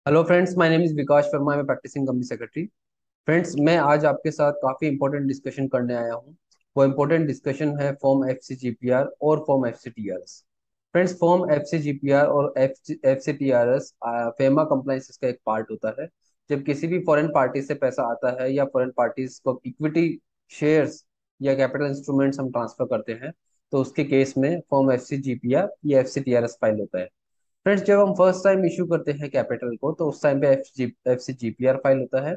Hello friends, my name is Vikas Sharma. मैं practising company secretary. Friends, मैं आज आपके साथ काफ़ी इंपॉर्टेंट डिस्कशन करने आया हूँ। वो इंपॉर्टेंट डिस्कशन है form F C G P R और form F C T R S. Friends, form F C G P R और F C T R S FEMA compliance का एक पार्ट होता है। जब किसी भी फॉरेन पार्टी से पैसा आता है या फॉरेन पार्टीज को इक्विटी शेयर्स या कैपिटल इंस्ट्रूमेंट्स हम ट्रांसफर करते हैं, तो उसके केस में form F C G P R या F C T R S file होता है। फ्रेंड्स, जब हम फर्स्ट टाइम इशू करते हैं कैपिटल को, तो उस टाइम पे F C G P R file होता है।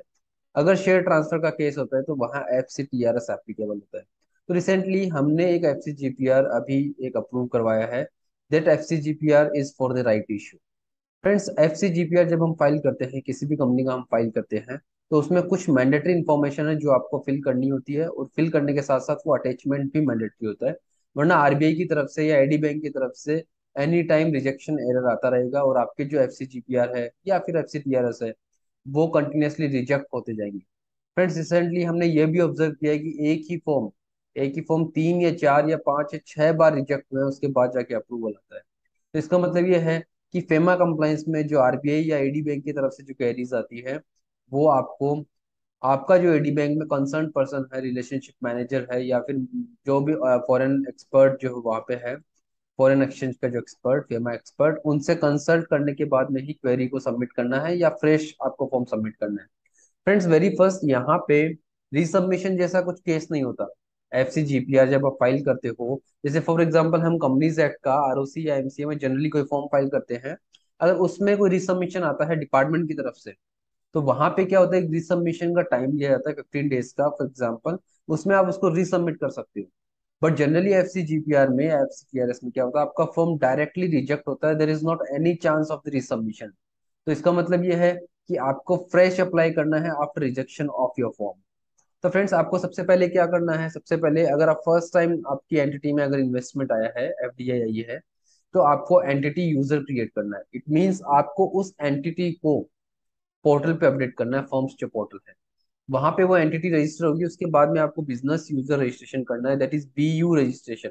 अगर शेयर ट्रांसफर का केस होता है तो वहाँ F C T R S applicable होता है। तो रिसेंटली हमने एक F C G P R अभी एक अप्रूव करवाया है। That F C G P R is for the right issue. Friends, F C G P R जब हम फाइल करते हैं, किसी भी कंपनी का हम फाइल करते हैं, तो उसमें कुछ मैंडेटरी इन्फॉर्मेशन है जो आपको फिल करनी होती है, और फिल करने के साथ साथ वो अटैचमेंट भी मैंडेटरी होता है। वरना आरबीआई की तरफ से या एडी बैंक की तरफ से एनी टाइम रिजेक्शन एरर आता रहेगा, और आपके जो F C G P R है या फिर F C T R S है, वो कंटिन्यूसली रिजेक्ट होते जाएंगे। फ्रेंड्स, रिसेंटली हमने ये भी ऑब्जर्व किया है कि एक ही फॉर्म 3 या 4 या 5 या 6 बार रिजेक्ट हुआ है, उसके बाद जाके अप्रूवल आता है। तो इसका मतलब ये है कि फेमा कंप्लाइंस में जो आरबीआई या एडी बैंक की तरफ से जो क्वेरीज आती है, वो आपको आपका जो एडी बैंक में कंसर्न पर्सन है, रिलेशनशिप मैनेजर है, या फिर जो भी फॉरेन एक्सपर्ट जो वहाँ पे है, फॉरेन एक्सचेंज का जो एक्सपर्ट, फेमा एक्सपर्ट, उनसे कंसल्ट करने के बाद में ही क्वेरी को सबमिट करना है या फ्रेश आपको फॉर्म सबमिट करना है। फ्रेंड्स, वेरी फर्स्ट यहाँ पे रीसबमिशन जैसा कुछ केस नहीं होता। F C G P R जब आप फाइल करते हो, जैसे फॉर एग्जांपल हम कंपनीज एक्ट का आर ओ सी या एम सी ए में जनरली कोई फॉर्म फाइल करते हैं, अगर उसमें कोई रीसबमिशन आता है डिपार्टमेंट की तरफ से, तो वहां पे क्या होता है, रीसबमिशन का टाइम लिया जाता है 15 डेज का, फॉर एग्जाम्पल। उसमें आप उसको रीसबमिट कर सकते हो। But generally F C G P R में, F C T R S में क्या होता है, आपका फॉर्म डायरेक्टली रिजेक्ट होता है। There is not any chance of the resubmission. तो इसका मतलब ये है कि आपको फ्रेश अप्लाई करना है after rejection of your form. तो फ्रेंड्स, आपको सबसे पहले क्या करना है, सबसे पहले अगर आप फर्स्ट टाइम आपकी एंटिटी में अगर इन्वेस्टमेंट आया है, एफडीआई आई है, तो आपको एंटिटी यूजर क्रिएट करना है। इट मींस आपको उस एंटिटी को पोर्टल पे अपडेट करना है। फॉर्म्स जो पोर्टल है, वहां पे वो एंटिटी रजिस्टर होगी। उसके बाद में आपको बिजनेस यूजर रजिस्ट्रेशन करना है, that is B U registration.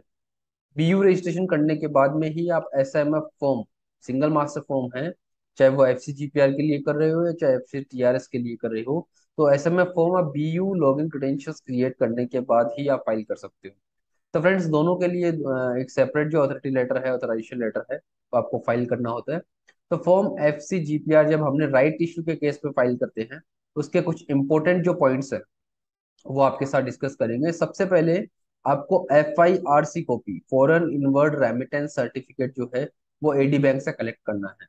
B U registration करने के बाद में ही आप S M F form, single master form है, चाहे वो F C G P R के लिए कर रहे हो या चाहे F C T R S के लिए कर रहे हो, तो एस एम एफ फॉर्म आप बीयू लॉगिन क्रेडेंशियल्स क्रिएट करने के बाद ही आप फाइल कर सकते हो। तो फ्रेंड्स, दोनों के लिए एक सेपरेट जो अथॉरिटी लेटर है, ऑथराइजेशन लेटर है, वो आपको फाइल करना होता है। तो form F C G P R जब हमने राइट इशू के केस पे फाइल करते हैं, उसके कुछ इंपॉर्टेंट जो पॉइंट्स है, वो आपके साथ डिस्कस करेंगे। सबसे पहले आपको F I R C copy, foreign inward remittance certificate जो है, वो एडी बैंक से कलेक्ट करना है।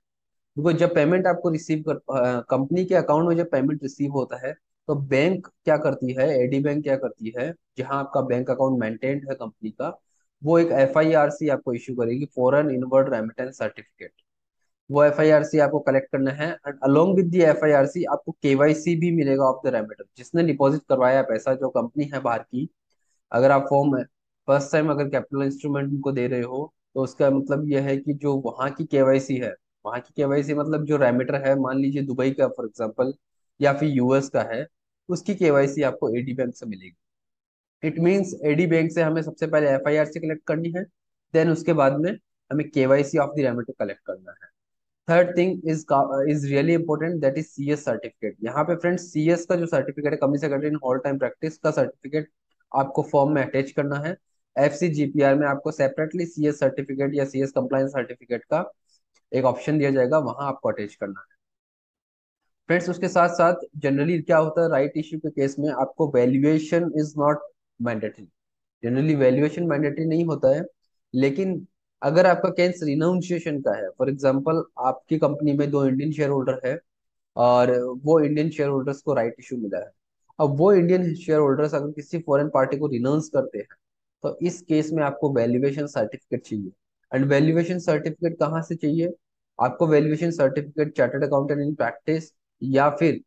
क्योंकि जब पेमेंट आपको रिसीव कर, कंपनी के अकाउंट में जब पेमेंट रिसीव होता है, तो बैंक क्या करती है, एडी बैंक क्या करती है, जहां आपका बैंक अकाउंट मेंटेन्ड है कंपनी का, वो एक एफ आई आर सी आपको इशू करेगी, फॉरेन इनवर्ड रेमिटेंस सर्टिफिकेट। वो एफ आई आर सी आपको कलेक्ट करना है, and along with the F I R C आपको केवाईसी भी मिलेगा ऑफ द रेमिटर, जिसने डिपॉजिट करवाया पैसा, जो कंपनी है बाहर की। अगर आप फॉर्म फर्स्ट टाइम अगर कैपिटल इंस्ट्रूमेंट को दे रहे हो, तो उसका मतलब यह है कि जो वहाँ की केवाईसी है, वहाँ की केवाईसी मतलब जो रेमिटर है, मान लीजिए दुबई का फॉर एग्जांपल, या फिर यूएस का है, उसकी केवाईसी आपको एडी बैंक से मिलेगी। इट मींस एडी बैंक से हमें सबसे पहले F I R C collect करनी है, देन उसके बाद में हमें KYC of the remitter collect करना है। Third thing is really important, that is C S certificate. यहाँ पे फ्रेंड्स, सी एस का जो सर्टिफिकेट है, company secretary in all time practice का सर्टिफिकेट, आपको फॉर्म में अटैच करना है। F C G P R में आपको सेपरेटली सी एस सर्टिफिकेट या सी एस कंप्लायंस सर्टिफिकेट का एक ऑप्शन दिया जाएगा, वहां आपको अटैच करना है। फ्रेंड्स, उसके साथ साथ जनरली क्या होता है, राइट इश्यू के केस में आपको valuation is not mandatory. Generally valuation mandatory नहीं होता है, लेकिन अगर आपका केस रिनाउंसिएशन का है, फॉर एग्जांपल आपकी कंपनी में दो इंडियन शेयर होल्डर है, और वो इंडियन शेयर होल्डर्स को राइट इशू मिला है। अब वो इंडियन शेयर होल्डर्स अगर किसी फॉरेन पार्टी को रिनाउंस करते हैं, तो इस केस में आपको वैल्यूएशन सर्टिफिकेट चाहिए। एंड वैल्यूएशन सर्टिफिकेट कहाँ से चाहिए? आपको valuation certificate chartered accountant in practice या फिर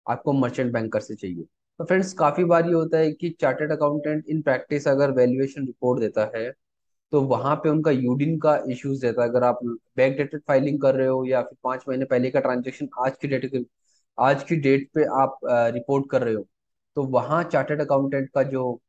आपको मर्चेंट बैंकर से चाहिए। तो फ्रेंड्स, काफी बार ये होता है कि चार्टर्ड अकाउंटेंट इन प्रैक्टिस अगर वैल्यूएशन रिपोर्ट देता है, तो वहां पे उनका यूडिन का इश्यूज रहता है। अगर आप बैक डेटेड फाइलिंग कर रहे हो या फिर 5 महीने पहले का ट्रांजेक्शन आज की डेट पे आप रिपोर्ट कर रहे हो, तो वहाँ चार्टर्ड अकाउंटेंट का जो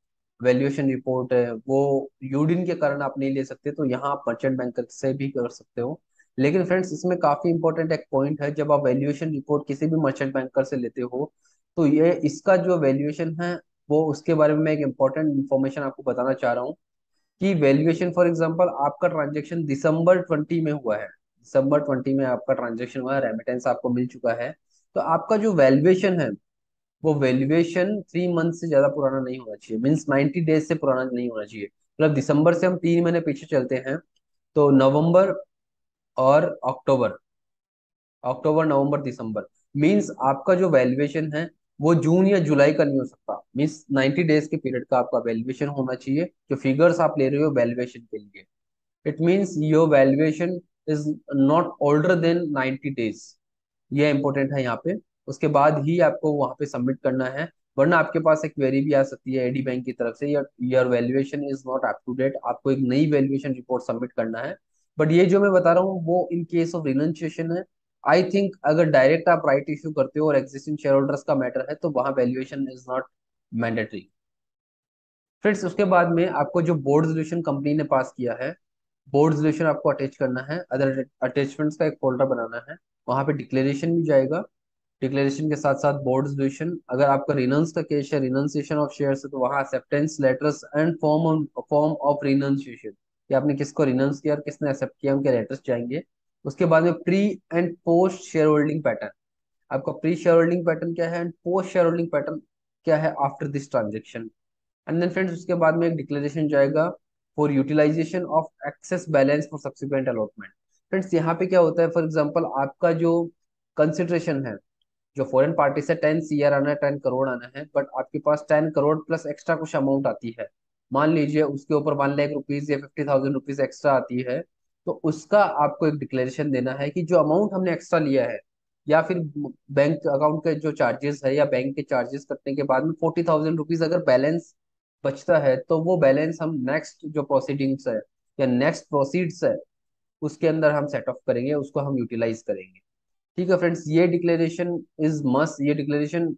वैल्यूएशन रिपोर्ट है, वो यूडिन के कारण आप नहीं ले सकते। तो यहाँ आप मर्चेंट बैंकर से भी कर सकते हो, लेकिन फ्रेंड्स इसमें काफी इंपॉर्टेंट एक पॉइंट है, जब आप वैल्यूएशन रिपोर्ट किसी भी मर्चेंट बैंकर से लेते हो, तो ये इसका जो वैल्यूएशन है, वो उसके बारे में मैं एक इंपॉर्टेंट इन्फॉर्मेशन आपको बताना चाह रहा हूँ कि वैल्यूएशन फॉर एग्जांपल आपका ट्रांजैक्शन दिसंबर 20 में हुआ है, दिसंबर 20 में आपका ट्रांजैक्शन हुआ है, रेमिटेंस आपको मिल चुका है, तो आपका जो वैल्यूएशन है वो वैल्यूएशन 3 मंथ से ज्यादा पुराना नहीं होना चाहिए, मीन्स 90 डेज से पुराना नहीं होना चाहिए। मतलब दिसंबर से हम 3 महीने पीछे चलते हैं, तो नवंबर और अक्टूबर, अक्टूबर नवंबर दिसंबर, मींस आपका जो वैल्यूएशन है वो जून या जुलाई का नहीं हो सकता, मींस 90 डेज के पीरियड का आपका वैल्यूएशन होना चाहिए जो फिगर्स आप ले रहे हो वैल्यूएशन के लिए। It means your valuation is not older than 90 days, ये इंपॉर्टेंट है यहाँ पे। उसके बाद ही आपको वहां पे सबमिट करना है, वरना आपके पास एक क्वेरी भी आ सकती है एडी बैंक की तरफ से, your valuation is not up to date, आपको एक नई वैल्यूएशन रिपोर्ट सबमिट करना है। बट ये जो मैं बता रहा हूँ वो इन केस ऑफ रिनंसिएशन है। आई थिंक अगर डायरेक्ट आप राइट इश्यू करते हो और एग्जिस्टिंग शेयर होल्डर्स का मैटर है तो वहां valuation is not mandatory. Friends उसके बाद में आपको जो बोर्ड रेजोल्यूशन कंपनी ने पास किया है, बोर्ड रेजोल्यूशन आपको अटैच करना है, अदर अटैचमेंट्स का एक फोल्डर बनाना है, वहां पे डिक्लेरेशन भी जाएगा, डिक्लेरेशन के साथ साथ बोर्ड रेजोल्यूशन। अगर आपका रिनंस का केस है, रिनंसिएशन ऑफ शेयर्स है, तो वहां acceptance letters and form of renunciation, कि आपने किसको रिनंस किया और किसने एक्सेप्ट किया, उनके लेटर्स जाएंगे। उसके बाद में pre and post share holding pattern, आपका प्री शेयर होल्डिंग पैटर्न क्या है and post share holding pattern क्या है after this transaction. And then friends उसके बाद में एक डिक्लेरेशन जाएगा for utilization of excess balance for subsequent allotment. Friends यहाँ पे क्या होता है, फॉर एग्जांपल आपका जो कंसिडरेशन है, जो फॉरेन पार्टी से 10 CR आना है, 10 करोड़ आना है, बट आपके पास 10 करोड़ प्लस एक्स्ट्रा कुछ अमाउंट आती है, मान लीजिए उसके ऊपर 1 लाख रुपीज या 50,000 रुपीज एक्स्ट्रा आती है, तो उसका आपको एक डिक्लेरेशन देना है कि जो अमाउंट हमने एक्स्ट्रा लिया है, या फिर बैंक अकाउंट के जो चार्जेस है या बैंक के चार्जेस कटने के बाद में 40,000 रुपीज अगर बैलेंस बचता है, तो वो बैलेंस हम नेक्स्ट जो प्रोसीडिंग्स है या नेक्स्ट प्रोसीड्स है उसके अंदर हम सेट ऑफ करेंगे, उसको हम यूटिलाइज करेंगे। ठीक है फ्रेंड्स, ये डिक्लेरेशन इज मस्ट, ये डिक्लेरेशन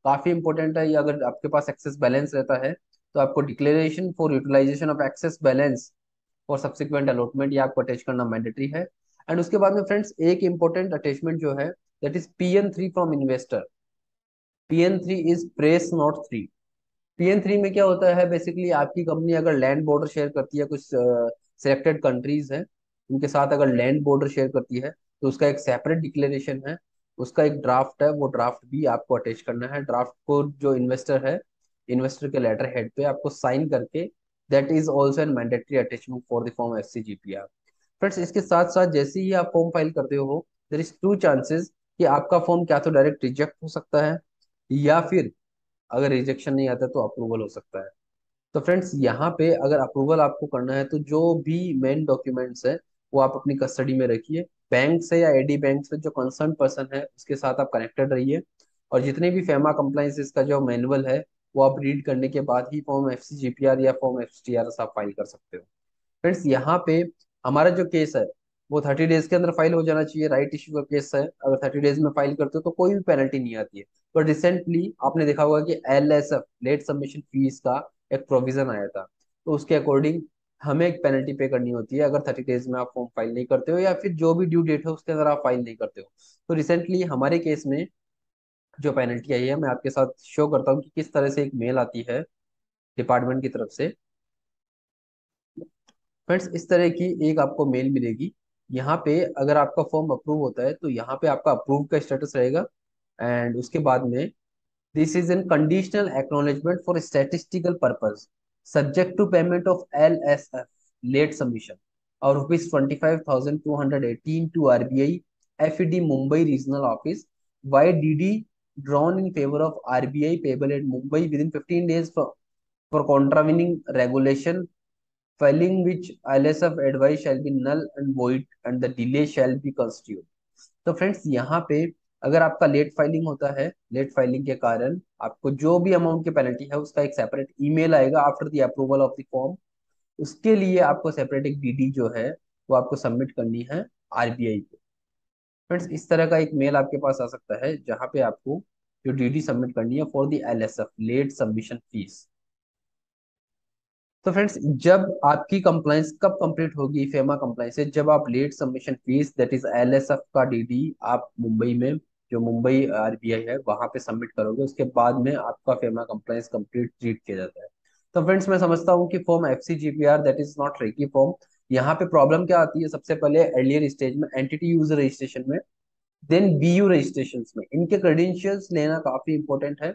काफी इंपॉर्टेंट है। ये अगर आपके पास एक्सेस बैलेंस रहता है तो आपको declaration for utilization of excess balance for subsequent allotment ये आपको अटैच करना मैंडेटरी है। एंड उसके बाद में फ्रेंड्स एक इंपॉर्टेंट अटैचमेंट जो है, that is PN3 from investor. PN3 is press note 3। PN3 में क्या होता है, बेसिकली आपकी कंपनी अगर लैंड बॉर्डर शेयर करती है, कुछ सिलेक्टेड कंट्रीज है उनके साथ अगर लैंड बॉर्डर शेयर करती है, तो उसका एक सेपरेट डिक्लेरेशन है, उसका एक ड्राफ्ट है, वो ड्राफ्ट भी आपको अटैच करना है। ड्राफ्ट को जो इन्वेस्टर है, इन्वेस्टर के लेटर हेड पे आपको साइन करके, that is also an mandatory attachment for the form FCGPR। Friends इसके साथ साथ जैसे ही आप फॉर्म फाइल करते हो, देर इज टू चांसेस कि आपका फॉर्म क्या तो डायरेक्ट रिजेक्ट हो सकता है, या फिर अगर रिजेक्शन नहीं आता तो अप्रूवल हो सकता है। तो फ्रेंड्स यहाँ पे अगर अप्रूवल आपको करना है तो जो भी मेन डॉक्यूमेंट्स है वो आप अपनी कस्टडी में रखिए, बैंक से या एडी बैंक से जो कंसर्न पर्सन है उसके साथ आप कनेक्टेड रहिए, और जितने भी फेमा कंप्लाइंसेस का जो मैनुअल है वो आप रीड करने के बाद ही फॉर्म FCGPR या फॉर्म FCTR आप फाइल कर सकते हो। फ्रेंड्स यहाँ पे हमारा जो केस है वो 30 डेज के अंदर फाइल हो जाना चाहिए, राइट इश्यू का केस है, अगर 30 डेज में फाइल करते हो तो कोई भी पेनल्टी नहीं आती है। पर रिसेंटली आपने देखा होगा कि LSF लेट सबमिशन फीस का एक प्रोविजन आया था, तो उसके अकॉर्डिंग हमें एक पेनल्टी पे करनी होती है अगर 30 डेज में आप फॉर्म फाइल नहीं करते हो, या फिर जो भी ड्यू डेट है उसके अंदर आप फाइल नहीं करते हो। तो रिसेंटली हमारे केस में जो पेनल्टी आई है, मैं आपके साथ शो करता हूँ कि किस तरह से एक मेल आती है डिपार्टमेंट की तरफ से। फ्रेंड्स इस तरह की एक आपको मेल मिलेगी, यहाँ पे अगर आपका फॉर्म अप्रूव होता है तो यहाँ पे आपका अप्रूव का स्टेटस रहेगा, एंड उसके बाद में this is an conditional acknowledgement for statistical purpose subject to payment of LSF late submission और ₹25,218 to RBI FED Mumbai regional office by DD drawn in favor of RBI payable at Mumbai within 15 days for contravening regulation, failing which LSF advice shall be null and void and the delay shall be constituted। तो friends यहाँ पे अगर आपका late filing होता है, late filing के कारण आपको जो भी अमाउंट की पेनल्टी है उसका एक सेपरेट ईमेल आएगा after the approval of the form. उसके लिए आपको सेपरेट एक DD जो है वो आपको सबमिट करनी है RBI को। फ्रेंड्स इस तरह का एक मेल आपके पास आ सकता है जहाँ पे आपको जो DD सबमिट करनी है for the LSF late submission fee. तो फ्रेंड्स, जब आपकी कंप्लाइंस कब कंप्लीट होगी फेमा कंप्लाइंस से, जब आप late submission fees that is LSF का डीडी आप मुंबई में, जो मुंबई आरबीआई है वहां पे सबमिट करोगे, उसके बाद में आपका फेमा कंप्लाइंस कंप्लीट ट्रीट किया जाता है। तो फ्रेंड्स, मैं समझता हूँ कि form FCGPR that is not rekey form. यहाँ पे प्रॉब्लम क्या आती है, सबसे पहले अर्लियर स्टेज में एंटिटी यूजर रजिस्ट्रेशन में, देन बीयू रजिस्ट्रेशन में इनके क्रेडेंशियल्स लेना काफी इंपॉर्टेंट है।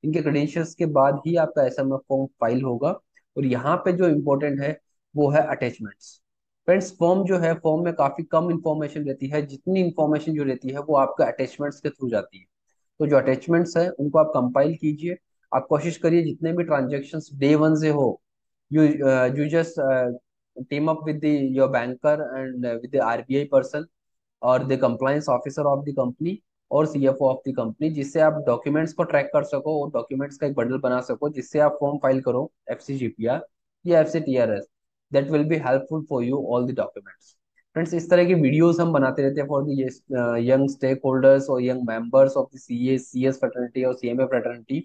इनके क्रेडेंशियल्स के बाद ही आपका एसएमएफ फॉर्म फाइल होगा। और यहाँ पे जो इम्पोर्टेंट है वो है अटैचमेंट्स। फ्रेंड्स, फॉर्म जो है, फॉर्म में काफी कम इंफॉर्मेशन रहती है, जितनी इंफॉर्मेशन जो रहती है वो आपका अटैचमेंट्स के थ्रू जाती है। तो जो अटैचमेंट्स है उनको आप कंपाइल कीजिए। आप कोशिश करिए जितने भी ट्रांजेक्शन्स डे वन से हो, you you just team up with your banker and with the RBI person और the compliance officer of the company और सीएफओ ऑफ द कंपनी, जिससे आप डॉक्यूमेंट्स को ट्रैक कर सको और डॉक्यूमेंट्स का एक बंडल बना सको, जिससे आप फॉर्म फाइल करो एफसीजीपीआर या FCTRS. That will be helpful for you all the documents. Friends, इस तरह की वीडियोस हम बनाते रहते हैं for the young stakeholders और young members of the CS fraternity और सीएमए फ्रेटर्निटी।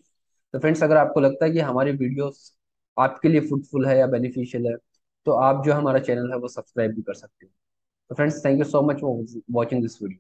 तो फ्रेंड्स, अगर आपको लगता है कि हमारी वीडियोस आपके लिए फ्रूटफुल है या बेनिफिशियल है, तो आप जो हमारा चैनल है वो सब्सक्राइब भी कर सकते हो। तो friends, thank you so much for watching this video.